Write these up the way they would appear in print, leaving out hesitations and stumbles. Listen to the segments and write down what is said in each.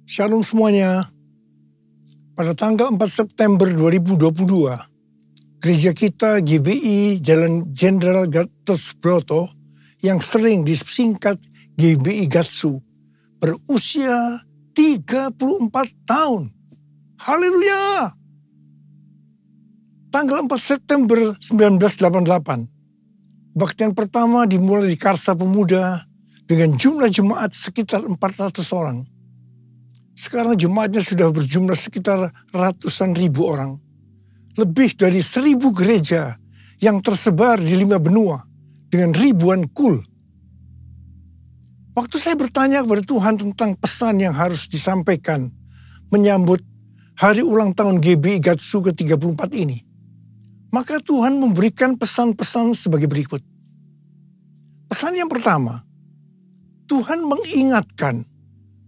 Shalom semuanya. Pada tanggal 4 September 2022, gereja kita GBI Jalan Jenderal Gatot Subroto yang sering disingkat GBI Gatsu berusia 34 tahun. Haleluya! Tanggal 4 September 1988, kebaktian pertama dimulai di Karsa Pemuda dengan jumlah jemaat sekitar 400 orang. Sekarang jemaatnya sudah berjumlah sekitar ratusan ribu orang. Lebih dari 1.000 gereja yang tersebar di 5 benua dengan ribuan kul. Waktu saya bertanya kepada Tuhan tentang pesan yang harus disampaikan menyambut hari ulang tahun GBI Gatsu ke-34 ini, maka Tuhan memberikan pesan-pesan sebagai berikut. Pesan yang pertama, Tuhan mengingatkan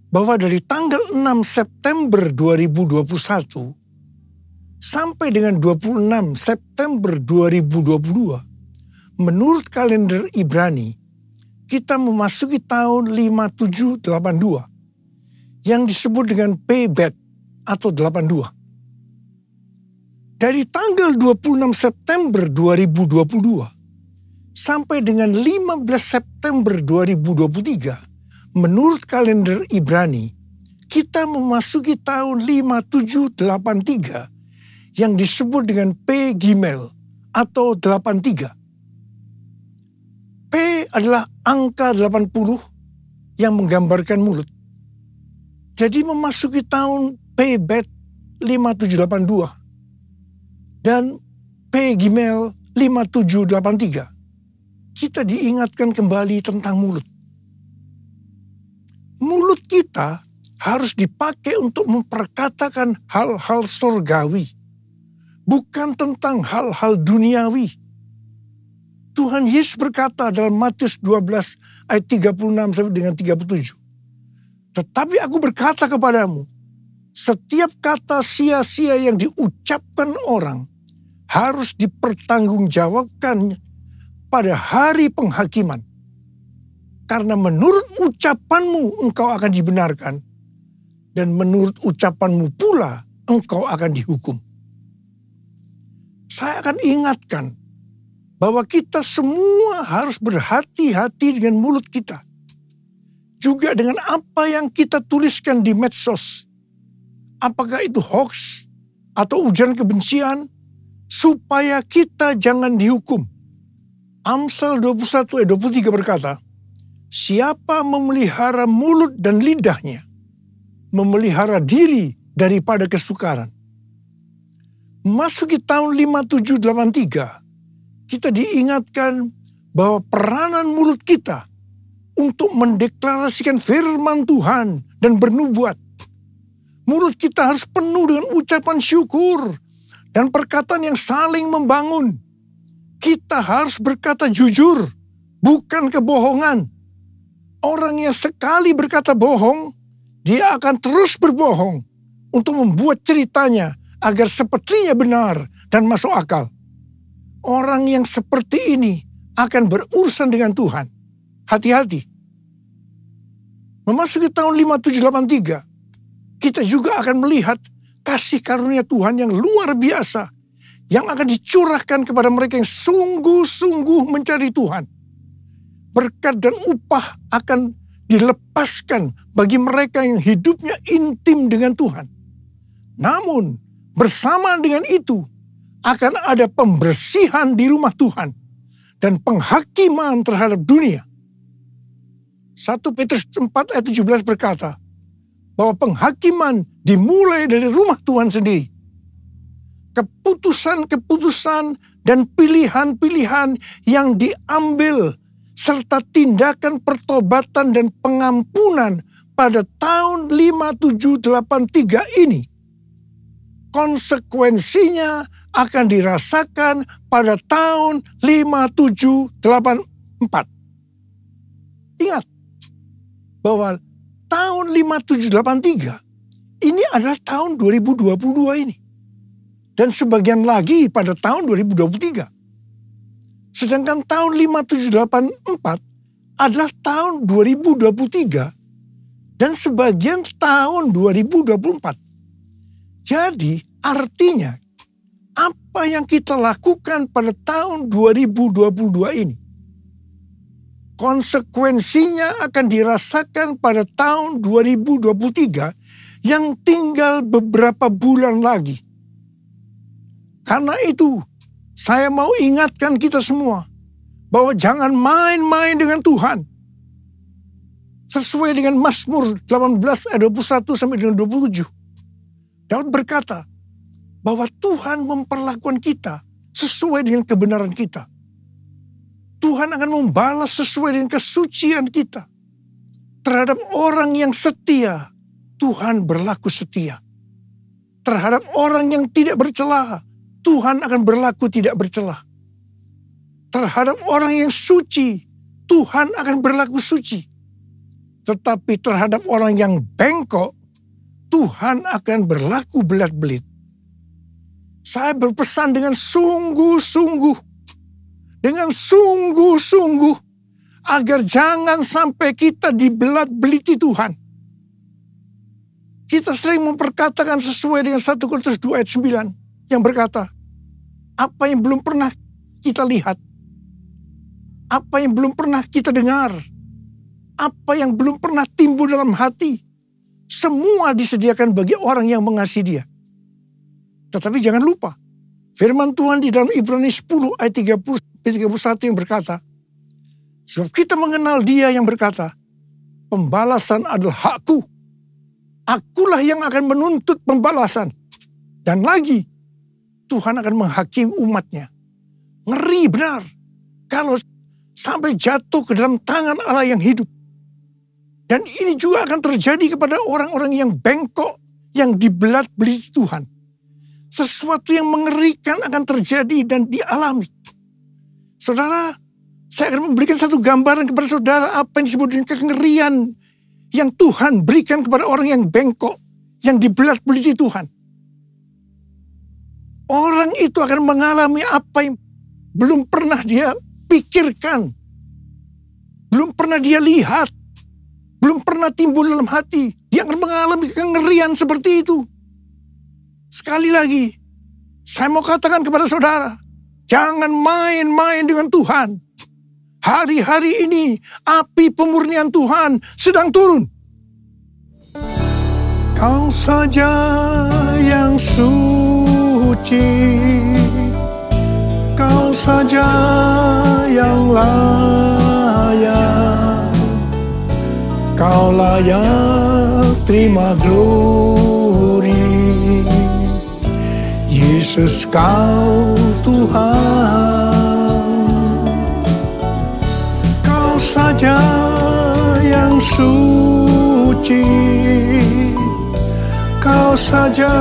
bahwa dari tanggal 6 September 2021 sampai dengan 26 September 2022, menurut kalender Ibrani, kita memasuki tahun 5782 yang disebut dengan Pebet atau 82. Dari tanggal 26 September 2022 sampai dengan 15 September 2023, menurut kalender Ibrani, kita memasuki tahun 5783 yang disebut dengan P Gimel atau 83. P adalah angka 80 yang menggambarkan mulut. Jadi memasuki tahun Pebet 5782 dan P Gimel 5783, kita diingatkan kembali tentang mulut. Mulut kita harus dipakai untuk memperkatakan hal-hal surgawi, bukan tentang hal-hal duniawi. Tuhan Yesus berkata dalam Matius 12 ayat 36 sampai dengan 37. Tetapi aku berkata kepadamu, setiap kata sia-sia yang diucapkan orang harus dipertanggungjawabkan pada hari penghakiman. Karena menurut ucapanmu engkau akan dibenarkan, dan menurut ucapanmu pula engkau akan dihukum. Saya akan ingatkan bahwa kita semua harus berhati-hati dengan mulut kita. Juga dengan apa yang kita tuliskan di medsos. Apakah itu hoax atau ujaran kebencian, supaya kita jangan dihukum. Amsal 21 ayat 23 berkata, siapa memelihara mulut dan lidahnya, memelihara diri daripada kesukaran. Memasuki tahun 5783, kita diingatkan bahwa peranan mulut kita untuk mendeklarasikan firman Tuhan dan bernubuat. Mulut kita harus penuh dengan ucapan syukur dan perkataan yang saling membangun. Kita harus berkata jujur, bukan kebohongan. Orang yang sekali berkata bohong, dia akan terus berbohong untuk membuat ceritanya agar sepertinya benar dan masuk akal. Orang yang seperti ini akan berurusan dengan Tuhan. Hati-hati. Memasuki tahun 5783, kita juga akan melihat kasih karunia Tuhan yang luar biasa yang akan dicurahkan kepada mereka yang sungguh-sungguh mencari Tuhan. Berkat dan upah akan dilepaskan bagi mereka yang hidupnya intim dengan Tuhan. Namun, bersama dengan itu, akan ada pembersihan di rumah Tuhan dan penghakiman terhadap dunia. 1 Petrus 4 ayat 17 berkata, bahwa penghakiman dimulai dari rumah Tuhan sendiri. Keputusan-keputusan dan pilihan-pilihan yang diambil serta tindakan pertobatan dan pengampunan pada tahun 5783 ini, konsekuensinya akan dirasakan pada tahun 5784. Ingat bahwa tahun 5783 ini adalah tahun 2022 ini. Dan sebagian lagi pada tahun 2023. Sedangkan tahun 5784 adalah tahun 2023 dan sebagian tahun 2024. Jadi artinya apa yang kita lakukan pada tahun 2022 ini, konsekuensinya akan dirasakan pada tahun 2023 yang tinggal beberapa bulan lagi. Karena itu, saya mau ingatkan kita semua bahwa jangan main-main dengan Tuhan. Sesuai dengan Mazmur 18 ayat 21 sampai dengan 27. Daud berkata bahwa Tuhan memperlakukan kita sesuai dengan kebenaran kita. Tuhan akan membalas sesuai dengan kesucian kita. Terhadap orang yang setia, Tuhan berlaku setia. Terhadap orang yang tidak bercela, Tuhan akan berlaku tidak bercela. Terhadap orang yang suci, Tuhan akan berlaku suci. Tetapi terhadap orang yang bengkok, Tuhan akan berlaku belat-belit. Saya berpesan dengan sungguh-sungguh, agar jangan sampai kita dibelat-beliti Tuhan. Kita sering memperkatakan sesuai dengan 1 Korintus 2 ayat 9 yang berkata, apa yang belum pernah kita lihat, apa yang belum pernah kita dengar, apa yang belum pernah timbul dalam hati, semua disediakan bagi orang yang mengasihi Dia. Tetapi jangan lupa, firman Tuhan di dalam Ibrani 10 ayat 30-31 yang berkata, sebab kita mengenal Dia yang berkata, pembalasan adalah hakku. Akulah yang akan menuntut pembalasan. Dan lagi, Tuhan akan menghakimi umatnya. Ngeri benar kalau sampai jatuh ke dalam tangan Allah yang hidup. Dan ini juga akan terjadi kepada orang-orang yang bengkok, yang dibelat-beliti Tuhan. Sesuatu yang mengerikan akan terjadi dan dialami. Saudara, saya akan memberikan satu gambaran kepada saudara apa yang disebut dengan kengerian yang Tuhan berikan kepada orang yang bengkok, yang dibelat-beliti Tuhan. Orang itu akan mengalami apa yang belum pernah dia pikirkan, belum pernah dia lihat, belum pernah timbul dalam hati. Dia akan mengalami kengerian seperti itu. Sekali lagi, saya mau katakan kepada saudara, jangan main-main dengan Tuhan. Hari-hari ini, api pemurnian Tuhan sedang turun. Kau saja yang suci, Kau saja yang layak, Kau layak terima glory. Yesus Kau Tuhan, Kau saja yang suci, Kau saja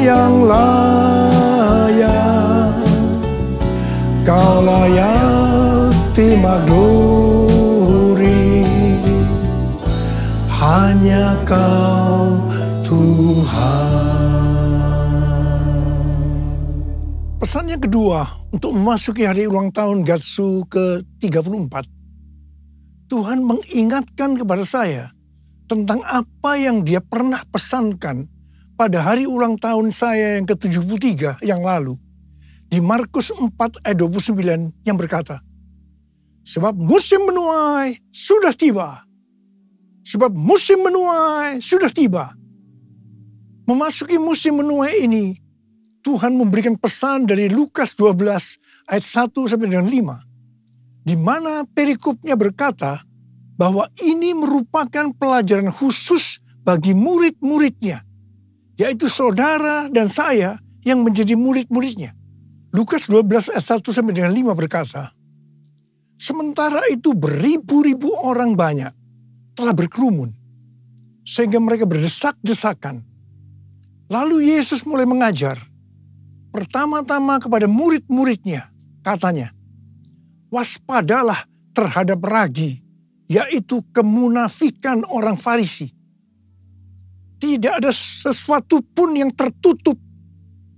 yang layak, Kau layak terima glory. Hanya Kau Tuhan. Pesan yang kedua untuk memasuki hari ulang tahun Gatsu ke-34. Tuhan mengingatkan kepada saya tentang apa yang Dia pernah pesankan pada hari ulang tahun saya yang ke-73 yang lalu. Di Markus 4 ayat 29 yang berkata, sebab musim menuai sudah tiba. Sebab musim menuai sudah tiba. Memasuki musim menuai ini, Tuhan memberikan pesan dari Lukas 12 ayat 1 sampai dengan 5. Di mana perikopnya berkata bahwa ini merupakan pelajaran khusus bagi murid-muridnya. Yaitu saudara dan saya yang menjadi murid-muridnya. Lukas 12 ayat 1 sampai dengan 5 berkata, sementara itu beribu-ribu orang banyak telah berkerumun, sehingga mereka berdesak-desakan. Lalu Yesus mulai mengajar, pertama-tama kepada murid-muridnya, katanya, waspadalah terhadap ragi, yaitu kemunafikan orang Farisi. Tidak ada sesuatu pun yang tertutup,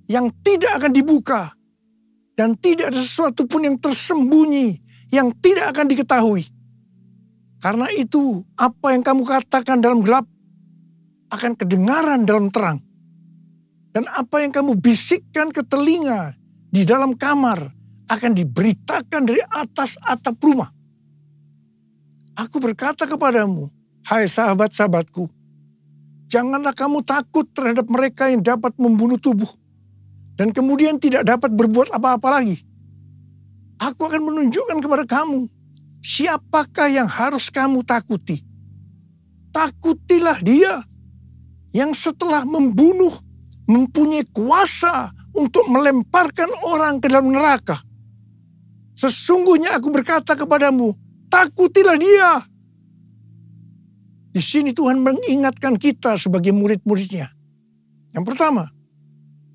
yang tidak akan dibuka, dan tidak ada sesuatu pun yang tersembunyi, yang tidak akan diketahui. Karena itu apa yang kamu katakan dalam gelap akan kedengaran dalam terang. Dan apa yang kamu bisikkan ke telinga di dalam kamar akan diberitakan dari atas atap rumah. Aku berkata kepadamu, hai sahabat-sahabatku, janganlah kamu takut terhadap mereka yang dapat membunuh tubuh dan kemudian tidak dapat berbuat apa-apa lagi. Aku akan menunjukkan kepada kamu siapakah yang harus kamu takuti. Takutilah dia yang setelah membunuh mempunyai kuasa untuk melemparkan orang ke dalam neraka. Sesungguhnya aku berkata kepadamu, takutilah dia. Di sini Tuhan mengingatkan kita sebagai murid-muridnya. Yang pertama,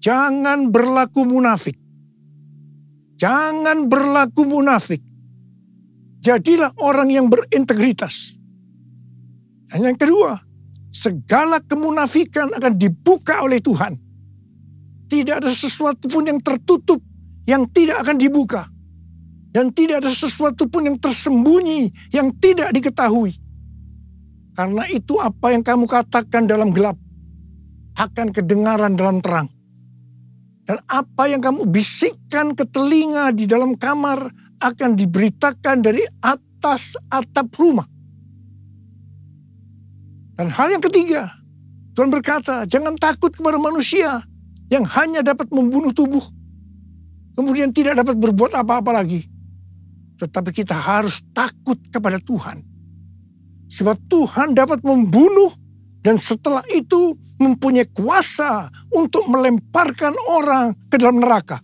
jangan berlaku munafik. Jangan berlaku munafik. Jadilah orang yang berintegritas. Dan yang kedua, segala kemunafikan akan dibuka oleh Tuhan. Tidak ada sesuatu pun yang tertutup yang tidak akan dibuka. Dan tidak ada sesuatu pun yang tersembunyi yang tidak diketahui. Karena itu apa yang kamu katakan dalam gelap akan kedengaran dalam terang. Dan apa yang kamu bisikkan ke telinga di dalam kamar akan diberitakan dari atas atap rumah. Dan hal yang ketiga, Tuhan berkata, jangan takut kepada manusia yang hanya dapat membunuh tubuh, kemudian tidak dapat berbuat apa-apa lagi. Tetapi kita harus takut kepada Tuhan. Sebab Tuhan dapat membunuh dan setelah itu mempunyai kuasa untuk melemparkan orang ke dalam neraka.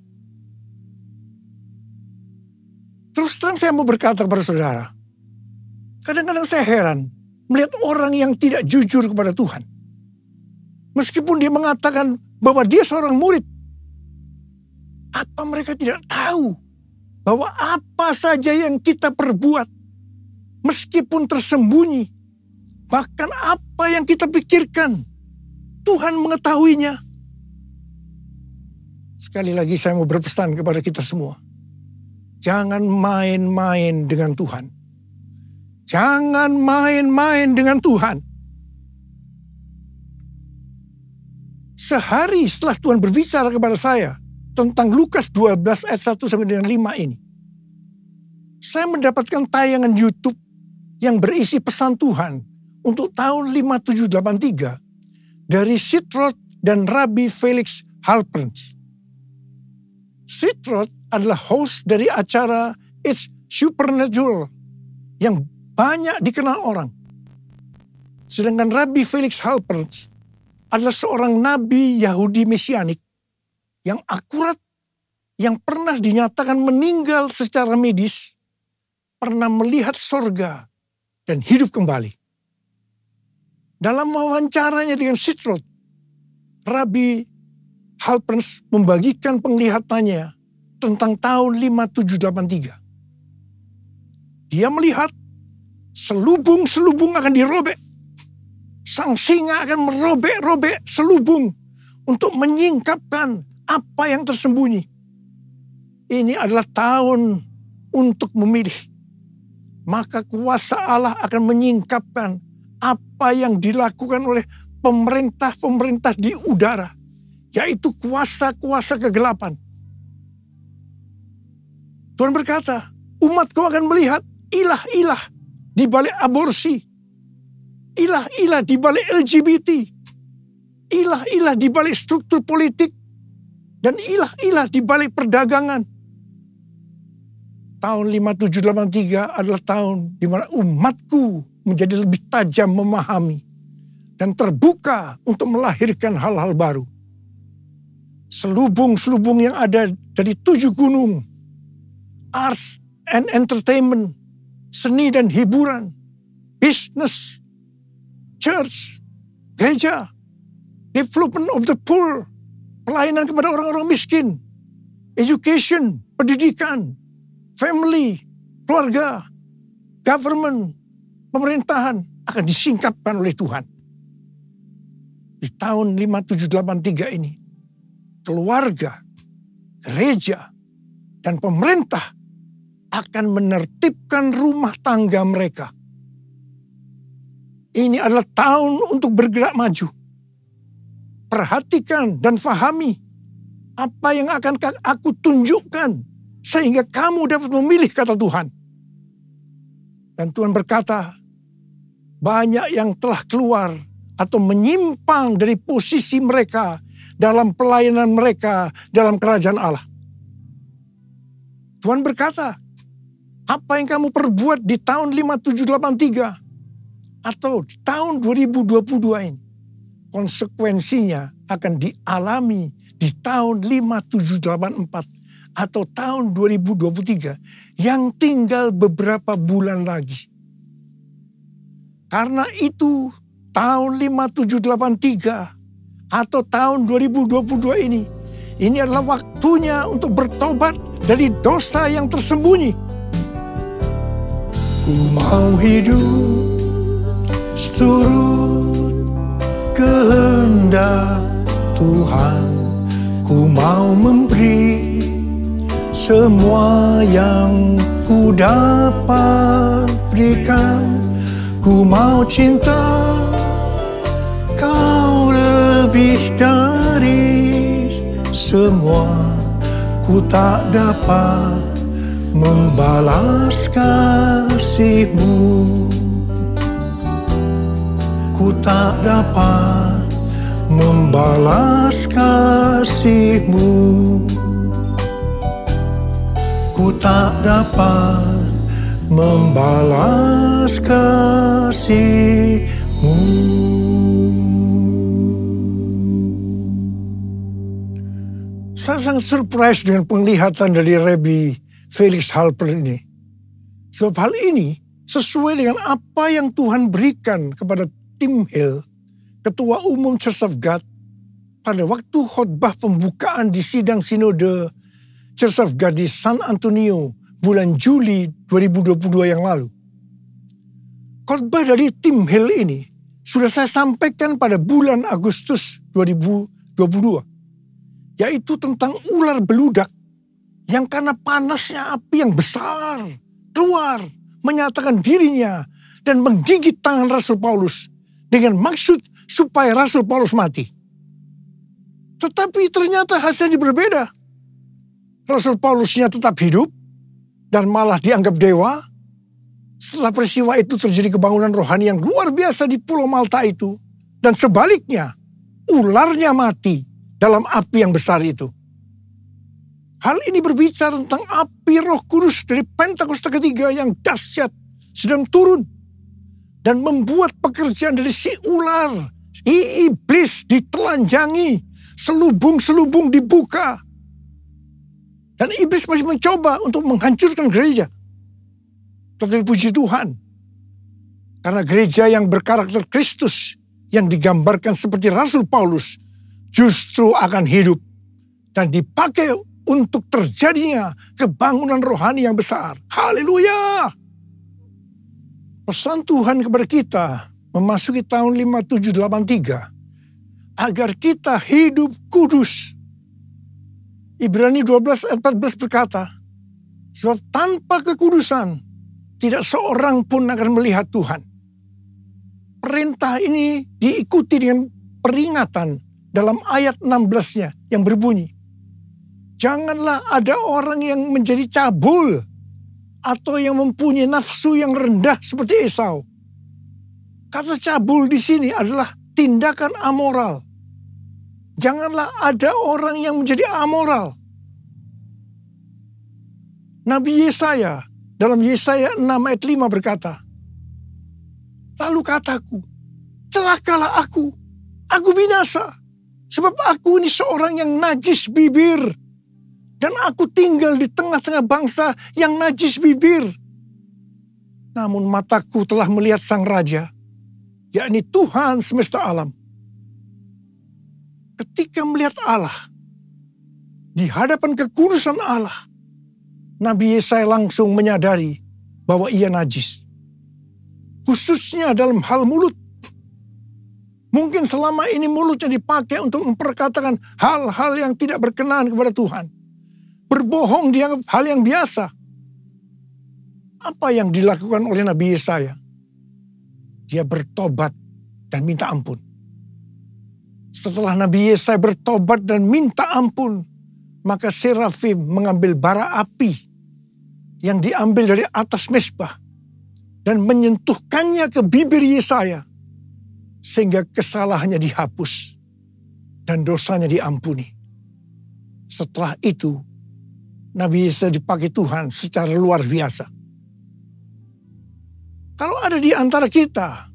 Terus terang saya mau berkata kepada saudara, kadang-kadang saya heran melihat orang yang tidak jujur kepada Tuhan. Meskipun dia mengatakan bahwa dia seorang murid, apa mereka tidak tahu bahwa apa saja yang kita perbuat, meskipun tersembunyi, bahkan apa yang kita pikirkan, Tuhan mengetahuinya. Sekali lagi saya mau berpesan kepada kita semua. Jangan main-main dengan Tuhan. Jangan main-main dengan Tuhan. Sehari setelah Tuhan berbicara kepada saya tentang Lukas 12 ayat 1 sampai dengan 5 ini, saya mendapatkan tayangan YouTube yang berisi pesan Tuhan untuk tahun 5783 dari Sitroth dan Rabbi Felix Halpern. Sitroth adalah host dari acara It's Supernatural yang banyak dikenal orang. Sedangkan Rabbi Felix Halpern adalah seorang nabi Yahudi Mesianik yang akurat, yang pernah dinyatakan meninggal secara medis, pernah melihat sorga dan hidup kembali. Dalam wawancaranya dengan Sitroth, Rabbi Halpern membagikan penglihatannya tentang tahun 5783. Dia melihat selubung-selubung akan dirobek. Sang singa akan merobek-robek selubung untuk menyingkapkan apa yang tersembunyi. Ini adalah tahun untuk memilih. Maka kuasa Allah akan menyingkapkan apa yang dilakukan oleh pemerintah-pemerintah di udara, yaitu kuasa-kuasa kegelapan. Tuhan berkata, umatku akan melihat ilah-ilah di balik aborsi, ilah-ilah di balik LGBT, ilah-ilah di balik struktur politik, dan ilah-ilah di balik perdagangan. Tahun 5783 adalah tahun di mana umatku menjadi lebih tajam memahami dan terbuka untuk melahirkan hal-hal baru. Selubung-selubung yang ada dari 7 gunung, arts and entertainment, seni dan hiburan, business, church, gereja, development of the poor, pelayanan kepada orang-orang miskin, education, pendidikan, family, keluarga, government, pemerintahan akan disingkapkan oleh Tuhan. Di tahun 5783 ini, keluarga, gereja, dan pemerintah akan menertibkan rumah tangga mereka Ini adalah tahun untuk bergerak maju. Perhatikan dan fahami apa yang akan aku tunjukkan sehingga kamu dapat memilih kata Tuhan. Dan Tuhan berkata, banyak yang telah keluar atau menyimpang dari posisi mereka dalam pelayanan mereka dalam kerajaan Allah. Tuhan berkata, apa yang kamu perbuat di tahun 5783 atau di tahun 2022 ini, konsekuensinya akan dialami di tahun 5784 atau tahun 2023 yang tinggal beberapa bulan lagi. Karena itu tahun 5783 atau tahun 2022 ini adalah waktunya untuk bertobat dari dosa yang tersembunyi. Ku mau hidup seturut kehendak Tuhan. Ku mau memberi semua yang ku dapat berikan. Ku mau cinta kau lebih dari semua. Ku tak dapat membalas kasih-Mu. Ku tak dapat membalas kasih-Mu. Ku tak dapat membalas kasih-Mu. Saya sangat surprise dengan penglihatan dari Rabbi Felix Halper ini. Sebab hal ini sesuai dengan apa yang Tuhan berikan kepada Tim Hill, Ketua Umum Church of God, pada waktu khotbah pembukaan di sidang sinode Church of God di San Antonio bulan Juli 2022 yang lalu. Khotbah dari Tim Hill ini sudah saya sampaikan pada bulan Agustus 2022, yaitu tentang ular beludak yang karena panasnya api yang besar keluar menyatakan dirinya dan menggigit tangan Rasul Paulus dengan maksud supaya Rasul Paulus mati. Tetapi ternyata hasilnya berbeda. Rasul Paulusnya tetap hidup dan malah dianggap dewa. Setelah peristiwa itu terjadi kebangunan rohani yang luar biasa di Pulau Malta itu. Dan sebaliknya, ularnya mati dalam api yang besar itu. Hal ini berbicara tentang api Roh Kudus dari Pentakosta ketiga yang dahsyat sedang turun. Dan membuat pekerjaan dari si ular, si iblis ditelanjangi, selubung-selubung dibuka. Dan iblis masih mencoba untuk menghancurkan gereja. Tetapi puji Tuhan, karena gereja yang berkarakter Kristus, yang digambarkan seperti Rasul Paulus, justru akan hidup dan dipakai untuk terjadinya kebangunan rohani yang besar. Haleluya! Pesan Tuhan kepada kita memasuki tahun 5783 agar kita hidup kudus. Ibrani 12 ayat 14 berkata, sebab tanpa kekudusan tidak seorang pun akan melihat Tuhan. Perintah ini diikuti dengan peringatan dalam ayat 16-nya yang berbunyi, janganlah ada orang yang menjadi cabul atau yang mempunyai nafsu yang rendah seperti Esau. Kata cabul di sini adalah tindakan amoral. Janganlah ada orang yang menjadi amoral. Nabi Yesaya dalam Yesaya 6 ayat 5 berkata, lalu kataku, celakalah aku binasa, sebab aku ini seorang yang najis bibir. Dan aku tinggal di tengah-tengah bangsa yang najis bibir. Namun mataku telah melihat Sang Raja, yakni Tuhan semesta alam. Ketika melihat Allah, di hadapan kekudusan Allah, Nabi Yesaya langsung menyadari bahwa ia najis. Khususnya dalam hal mulut. Mungkin selama ini mulutnya dipakai untuk memperkatakan hal-hal yang tidak berkenan kepada Tuhan. Berbohong dianggap hal yang biasa. Apa yang dilakukan oleh Nabi Yesaya? dia bertobat dan minta ampun. Setelah Nabi Yesaya bertobat dan minta ampun, maka serafim mengambil bara api yang diambil dari atas mezbah dan menyentuhkannya ke bibir Yesaya, sehingga kesalahannya dihapus dan dosanya diampuni. Setelah itu, Nabi Yesaya dipakai Tuhan secara luar biasa. Kalau ada di antara kita,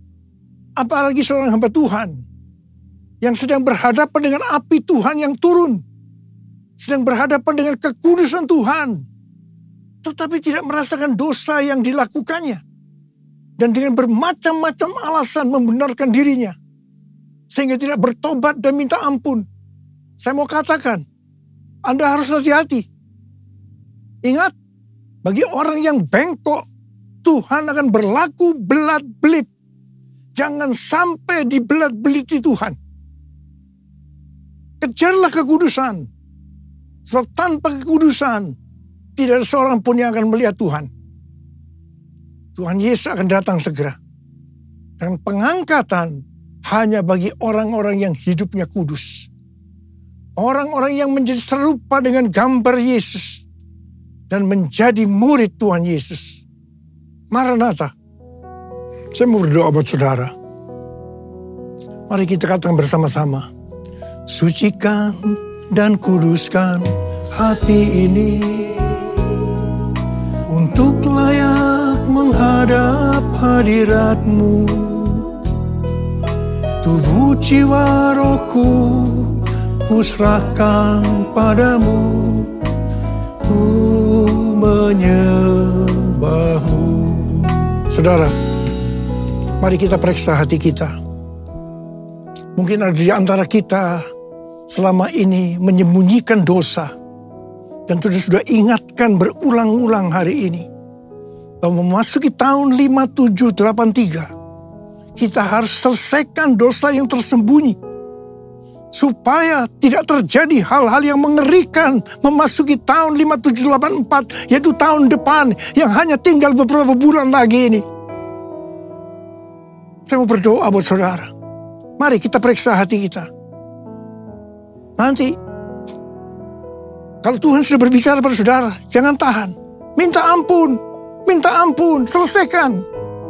apalagi seorang hamba Tuhan yang sedang berhadapan dengan api Tuhan yang turun, sedang berhadapan dengan kekudusan Tuhan, tetapi tidak merasakan dosa yang dilakukannya, dan dengan bermacam-macam alasan membenarkan dirinya, sehingga tidak bertobat dan minta ampun. Saya mau katakan, Anda harus hati-hati. Ingat, bagi orang yang bengkok, Tuhan akan berlaku belat-belit. Jangan sampai dibelat-beliti Tuhan. Kejarlah kekudusan. Sebab tanpa kekudusan, tidak ada seorang pun yang akan melihat Tuhan. Tuhan Yesus akan datang segera. Dan pengangkatan hanya bagi orang-orang yang hidupnya kudus. Orang-orang yang menjadi serupa dengan gambar Yesus. Dan menjadi murid Tuhan Yesus. Maranatha. Saya mau berdoa buat saudara. Mari kita katakan bersama-sama. Sucikan dan kuduskan hati ini untuk layak menghadap hadirat-Mu. Tubuh jiwa rohku kuserahkan padamu, ku menyembah-Mu. Saudara, mari kita periksa hati kita. Mungkin ada di antara kita selama ini menyembunyikan dosa. Dan sudah ingatkan berulang-ulang hari ini. Bahwa memasuki tahun 5783. Kita harus selesaikan dosa yang tersembunyi. Supaya tidak terjadi hal-hal yang mengerikan memasuki tahun 5784. Yaitu tahun depan yang hanya tinggal beberapa bulan lagi ini. Saya mau berdoa buat saudara. Mari kita periksa hati kita. Nanti, kalau Tuhan sudah berbicara pada saudara, jangan tahan. Minta ampun, selesaikan.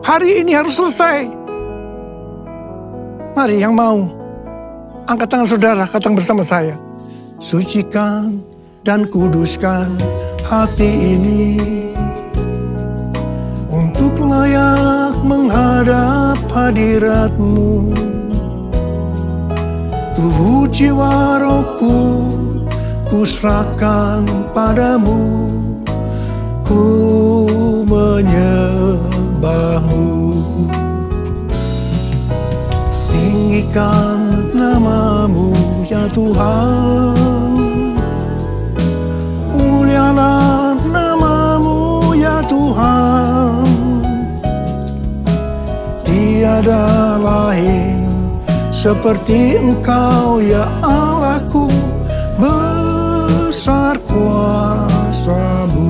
Hari ini harus selesai. Mari yang mau, angkat tangan saudara, katakan bersama saya. Sucikan dan kuduskan hati ini untuk layak menghadap hadirat-Mu. Tubuh jiwa rohku kuserahkan padamu, ku menyembah-Mu. Tinggikan nama-Mu ya Tuhan, mulialah nama-Mu ya Tuhan. Tiada lain seperti Engkau ya Allahku, besar kuasa-Mu.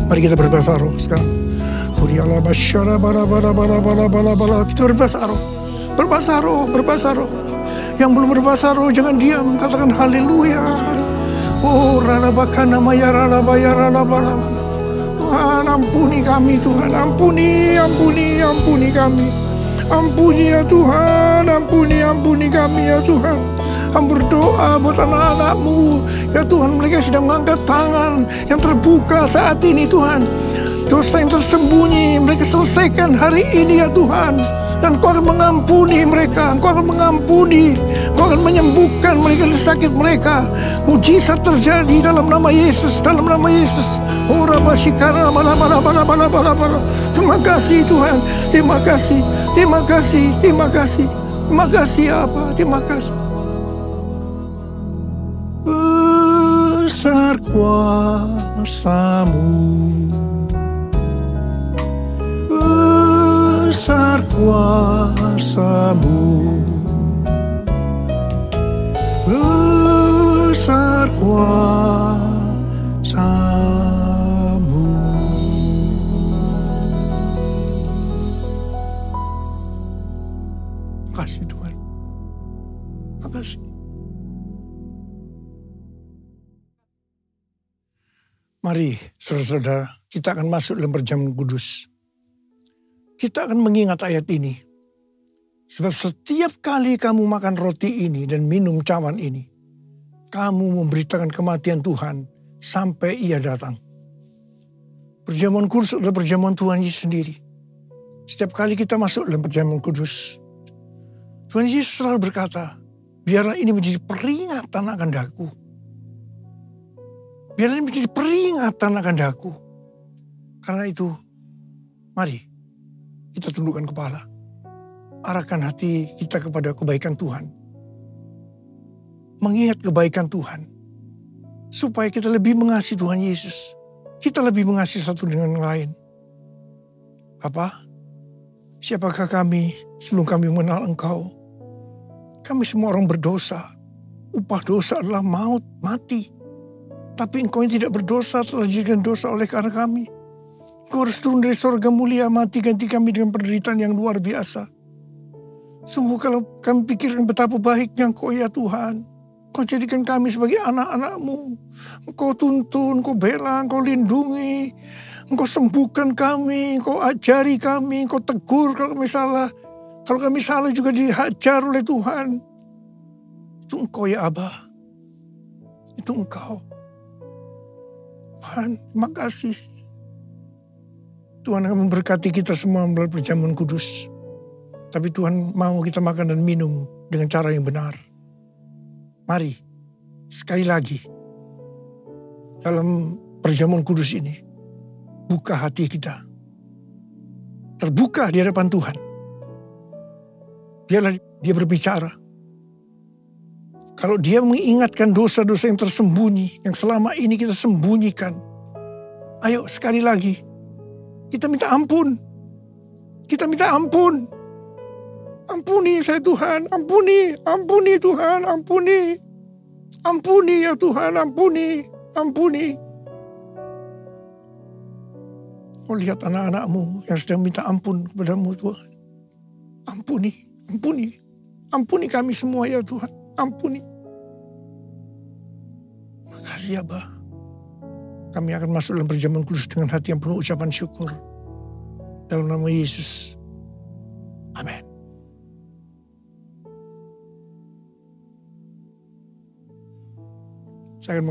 Mari kita berbahasa roh sekarang. Kita berbahasa roh. Yang belum berbahasa roh jangan diam, katakan haleluya. Oh ranabakana maya ranabaya. Tuhan ampuni kami, Tuhan ampuni kami. Ampuni ya Tuhan, ampuni kami ya Tuhan. Kami berdoa buat anak-anak-Mu ya Tuhan, mereka sedang mengangkat tangan yang terbuka saat ini Tuhan. Dosa yang tersembunyi mereka selesaikan hari ini ya Tuhan. Dan Kau akan mengampuni mereka, Kau akan mengampuni, Kau akan menyembuhkan mereka dari sakit mereka. Mujizat terjadi dalam nama Yesus, Oh Rabashikara bala. Terima kasih Tuhan, terima kasih Abba, terima kasih. Besar kuasa-Mu, besar kuasa-Mu, besar kuasa-Mu. Mari saudara-saudara, kita akan masuk dalam perjamuan kudus. Kita akan mengingat ayat ini. Sebab setiap kali kamu makan roti ini dan minum cawan ini, kamu memberitakan kematian Tuhan sampai Ia datang. Perjamuan kudus adalah perjamuan Tuhan Yesus sendiri. Setiap kali kita masuk dalam perjamuan kudus, Tuhan Yesus selalu berkata, biarlah ini menjadi peringatan akan daku. Biarlah ini menjadi peringatan akan daku. Karena itu, mari kita tundukkan kepala. Arahkan hati kita kepada kebaikan Tuhan. Mengingat kebaikan Tuhan. Supaya kita lebih mengasihi Tuhan Yesus. Kita lebih mengasihi satu dengan yang lain. Bapa, siapakah kami sebelum kami mengenal Engkau? Kami semua orang berdosa. Upah dosa adalah maut, mati. Tapi Engkau yang tidak berdosa telah dijadikan dosa oleh karena kami. Engkau harus turun dari surga mulia, mati ganti kami dengan penderitaan yang luar biasa. Sungguh kalau kami pikirkan betapa baiknya Engkau ya Tuhan. Engkau jadikan kami sebagai anak-anak-Mu. Engkau tuntun, Engkau bela, Engkau lindungi. Engkau sembuhkan kami, Engkau ajari kami, Engkau tegur kalau kami salah. Kalau kami salah juga dihajar oleh Tuhan. Itu Engkau ya Abah. Itu Engkau. Tuhan, terima kasih. Tuhan akan memberkati kita semua melalui perjamuan kudus. Tapi Tuhan mau kita makan dan minum dengan cara yang benar. Mari, sekali lagi, dalam perjamuan kudus ini, buka hati kita. Terbuka di hadapan Tuhan. Biarlah Dia berbicara. Kalau Dia mengingatkan dosa-dosa yang tersembunyi, yang selama ini kita sembunyikan. Ayo sekali lagi, kita minta ampun. Kita minta ampun. Ampuni saya Tuhan, ampuni Tuhan, ampuni. Ampuni ya Tuhan, ampuni. Kau lihat anak-anak-Mu yang sedang minta ampun kepada-Mu Tuhan. Ampuni kami semua ya Tuhan, ampuni. Makasih Abah. Kami akan masuk dalam perjamuan kudus dengan hati yang penuh ucapan syukur. Dalam nama Yesus. Amin. Saya akan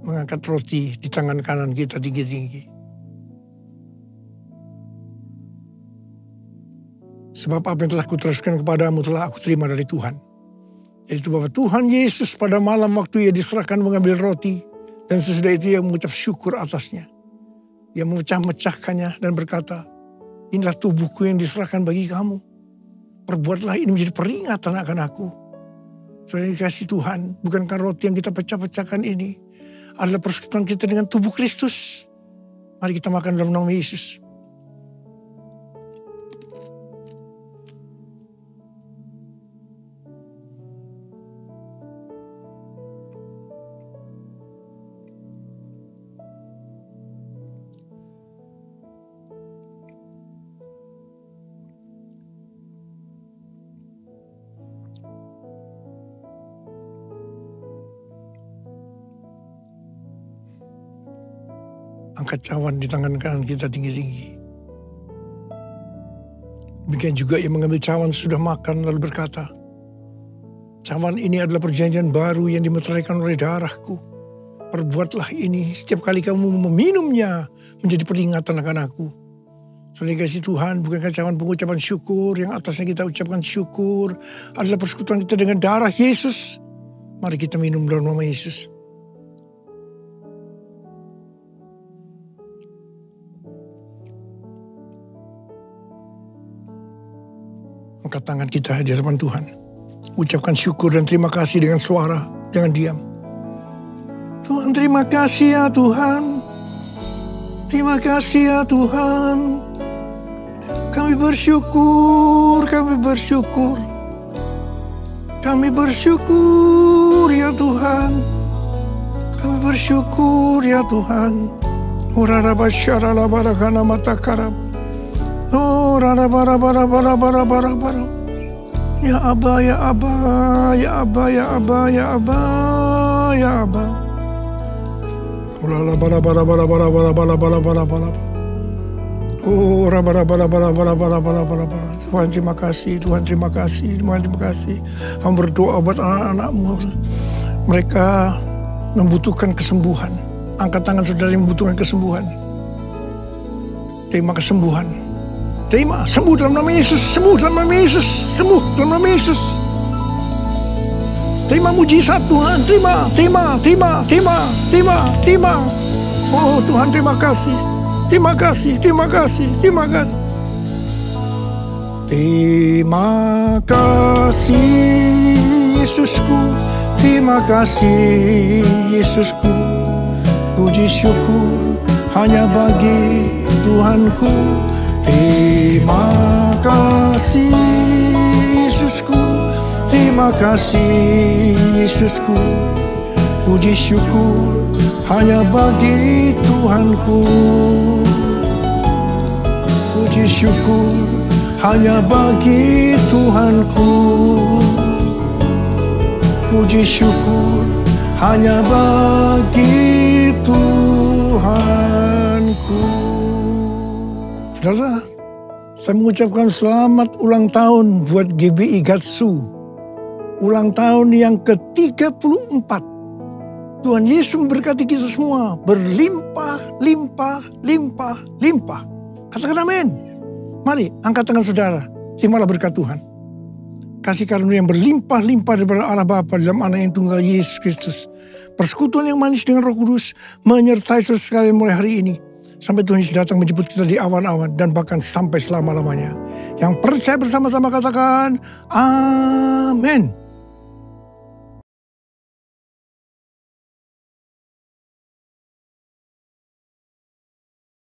mengangkat roti di tangan kanan kita tinggi-tinggi. Sebab apa yang telah kuteruskan kepadamu telah aku terima dari Tuhan. Yaitu bahwa Tuhan Yesus pada malam waktu Ia diserahkan mengambil roti. Dan sesudah itu Ia mengucap syukur atasnya. Ia memecah-mecahkannya dan berkata, inilah tubuhku yang diserahkan bagi kamu. Perbuatlah ini menjadi peringatan akan aku. Saudara dikasih Tuhan, bukankah roti yang kita pecah-pecahkan ini adalah persekutuan kita dengan tubuh Kristus? Mari kita makan dalam nama Yesus. Angkat cawan di tangan kanan kita tinggi-tinggi. Demikian juga Ia mengambil cawan sudah makan lalu berkata, cawan ini adalah perjanjian baru yang dimeteraikan oleh darahku. Perbuatlah ini setiap kali kamu meminumnya menjadi peringatan akan aku. Saudara kasih Tuhan, bukankah cawan pengucapan syukur yang atasnya kita ucapkan syukur adalah persekutuan kita dengan darah Yesus. Mari kita minum dalam nama Yesus. Angkat tangan kita di hadapan Tuhan. Ucapkan syukur dan terima kasih dengan suara. Jangan diam. Tuhan, terima kasih ya Tuhan. Terima kasih ya Tuhan. Kami bersyukur, kami bersyukur. Kami bersyukur ya Tuhan. Kami bersyukur ya Tuhan. Urarabasyarala barakana matakarab. Oh, bara. Ya Abba, ya Abba, ya Abba, ya Abba, ya Abba, ya Abba. Oh, Tuhan terima kasih, Tuhan terima kasih, Tuhan terima kasih. Hamba berdoa buat anak-anakmu. Mereka membutuhkan kesembuhan. Angkat tangan saudara yang membutuhkan kesembuhan. Terima kesembuhan. Terima, sembuh dalam nama Yesus, sembuh dalam nama Yesus, sembuh dalam nama Yesus. Terima mujizat Tuhan, terima. Oh Tuhan terima kasih. Terima kasih. Terima kasih Yesusku. Terima kasih Yesusku. Puji syukur hanya bagi Tuhanku. Terima kasih Yesusku. Terima kasih Yesusku. Puji syukur hanya bagi Tuhanku. Puji syukur hanya bagi Tuhanku. Puji syukur hanya bagi Tuhanku. Saudara, saya mengucapkan selamat ulang tahun buat GBI Gatsu. Ulang tahun yang ke-34. Tuhan Yesus memberkati kita semua. Berlimpah. Katakan amin. Mari angkat tangan saudara. Terimalah berkat Tuhan. Kasih karunia yang berlimpah-limpah daripada Allah Bapa dalam Anak yang tunggal Yesus Kristus. Persekutuan yang manis dengan Roh Kudus menyertai saudara sekalian mulai hari ini. Sampai Tuhan Yesus datang menjemput kita di awan-awan dan bahkan sampai selama-lamanya. Yang percaya bersama-sama katakan amin.